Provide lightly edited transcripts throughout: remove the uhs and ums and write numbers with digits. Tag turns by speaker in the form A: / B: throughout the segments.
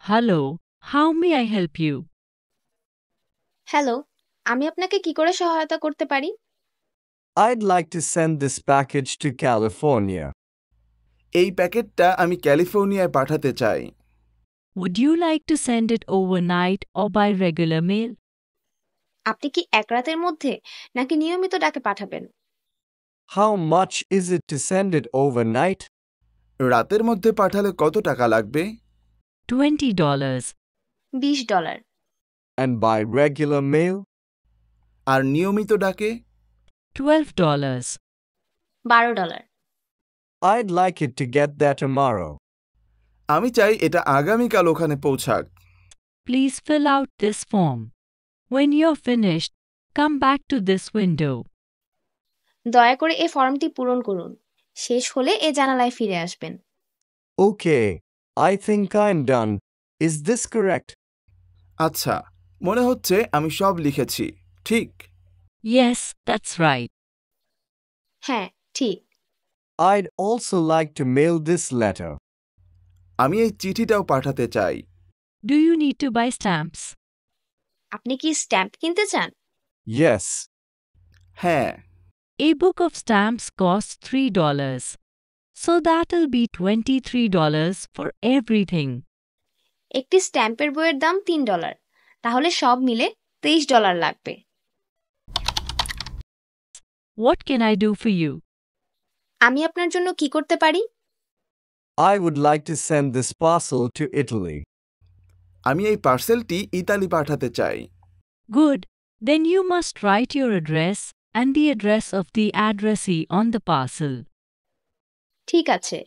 A: Hello, how may I help you?
B: Hello, আমি আপনাকে কি করে সহায়তা করতে পারি?
C: I'd like to send this package to California.
D: এই প্যাকেটটা আমি ক্যালিফোর্নিয়ায় পাঠাতে চাই।
A: Would you like to send it overnight or by regular mail?
B: আপনি কি এক রাতের মধ্যে নাকি নিয়মিত ডাকে পাঠাবেন?
C: How much is it to send it overnight?
D: রাতের মধ্যে পাঠালে কত টাকা লাগবে?
A: $20.
B: $20।
C: And by regular mail?
D: আর নিয়মিত ডাকে?
A: $12.
B: $12।
C: I'd like it to get there tomorrow.
D: আমি চাই এটা আগামীকাল ওখানে পৌঁছাক।
A: Please fill out this form. When you're finished, come back to this window.
B: দয়া করে এই ফর্মটি পূরণ করুন। শেষ হলে এই জানালায় ফিরে আসবেন।
C: Okay, I think I'm done. Is this correct?
D: আচ্ছা, মনে হচ্ছে আমি সব লিখেছি, ঠিক?
A: Yes, that's right.
B: হ্যাঁ, ঠিক।
C: I'd also like to mail this letter.
D: আমি এই চিঠিটাও পাঠাতে চাই।
A: Do you need to buy stamps?
B: আপনি কি স্ট্যাম্প কিনতে চান?
C: Yes.
D: হ্যাঁ,
A: A book of stamps costs $3. So that'll be $23 for everything.
B: একটি স্ট্যাম্পের বইয়ের দাম $3। তাহলে সব মিলে $23 লাগবে।
A: What can I do for you?
B: আমি আপনার জন্য কি করতে পারি?
C: I would like to send this parcel to Italy.
D: আমি এই পার্সেলটি ইতালি পাঠাতে চাই।
A: Good. Then you must write your address and the address of the addressee on the parcel.
B: ঠিক আছে।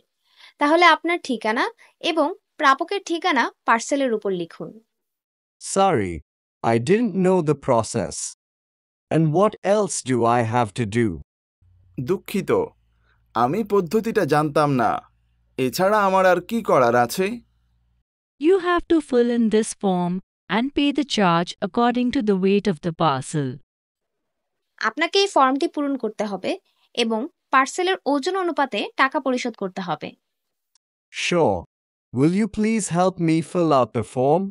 B: তাহলে আপনার ঠিকানা এবং প্রাপকের ঠিকানা পার্সেলের উপর লিখুন।
C: Sorry, I didn't know the process. And what else do I have to do?
D: দুঃখিত, আমি পদ্ধতিটা জানতাম না। এছাড়া আমার আর কি করার আছে?
A: You have to fill in this form and pay the charge according to the weight of the parcel.
B: আপনাকে এই ফর্মটি পূরণ করতে হবে এবং পার্সেলের ওজন অনুপাতে টাকা পরিশোধ করতে হবে।
C: Sure. Will you please help me fill out the form?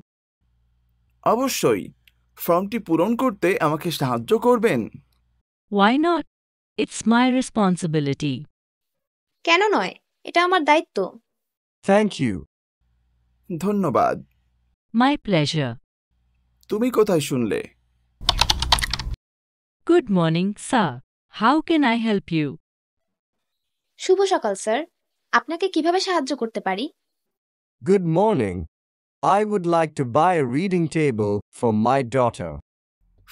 D: অবশ্যই, ফর্মটি পূরণ করতে আমাকে সাহায্য করবেন?
A: Why not? It's my responsibility.
B: কেন নয়? এটা আমার দায়িত্ব।
C: Thank you.
D: ধন্যবাদ।
A: My pleasure.
D: তুমি কোথায় শুনলে?
A: Good morning, sir. How can I help you?
B: শুভ সকাল স্যার, আপনাকে কিভাবে সাহায্য করতে পারি?
C: Good morning. I would like to buy a reading table for my daughter.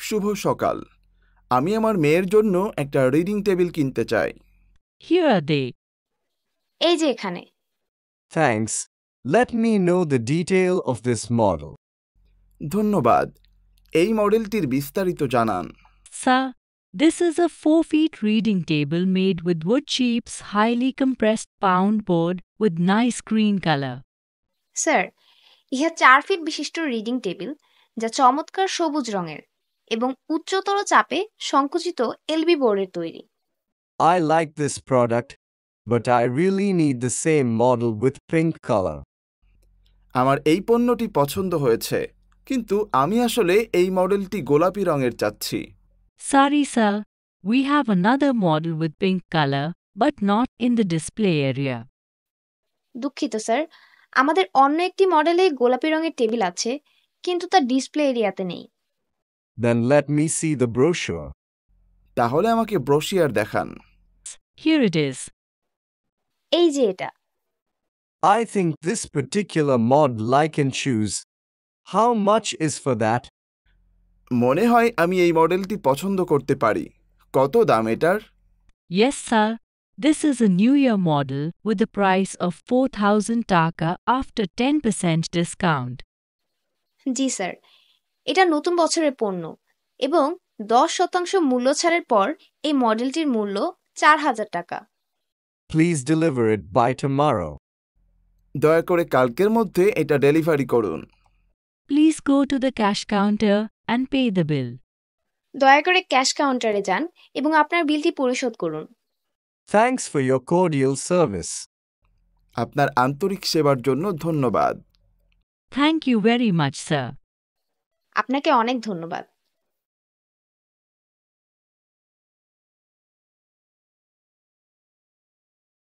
D: শুভ সকাল, আমি আমার মেয়ের জন্য একটা রিডিং টেবিল কিনতে চাই।
A: Here are they.
B: এই যে এখানে।
C: Thanks. Let me know the detail of this model.
D: ধন্যবাদ, এই মডেলটির বিস্তারিত জানান।
A: Sir, this is a 4-feet reading table made with wood chips, highly compressed pound board with nice green color.
B: Sir, ইহা 4 fit বিশিষ্ট reading table যা চমৎকার সবুজ রঙের এবং উচ্চতর চাপে সংকুচিত এলবি বোর্ডের তৈরি।
C: I like this product, but I really need the same model with pink color.
D: আমার এই পণ্যটি পছন্দ হয়েছে, কিন্তু আমি আসলে এই মডেলটি গোলাপি রঙের চাচ্ছি।
A: Sorry, sir. We have another model with pink color, but not in the display area.
B: দুঃখিত স্যার, আমাদের অন্য একটি মডেলে গোলাপি রঙের টেবিল আছে, কিন্তু তা ডিসপ্লে এরিয়াতে নেই।
C: Then let me see the brochure.
D: তাহলে আমাকে ব্রোশিয়ার দেখান।
A: Here it is.
B: এই যে এটা।
C: I think this particular model I can choose. How much is for that?
D: মনে হয় আমি এই মডেলটি পছন্দ করতে পারি। কত দাম এটার?
A: Yes, sir. This is a New Year model with a price of 4,000 taka after 10% discount.
B: G sir, এটা নতুন বছরের পণ্য এবং 10% মূল্য ছাড়ের পর এই মডেলটির মূল্য 4,000 টাকা।
C: Please deliver it by tomorrow.
D: দয়া করে কালকের মধ্যে এটা ডেলিভারি করুন।
A: Please go to the cash counter and pay the bill.
B: দয়া করে ক্যাশ কাউন্টারে যান এবং আপনার বিলটি পরিশোধ করুন।
C: Thanks for your cordial service.
D: আপনার আন্তরিক সেবার জন্য ধন্যবাদ।
A: Thank you very much, sir.
B: আপনাকে অনেক ধন্যবাদ।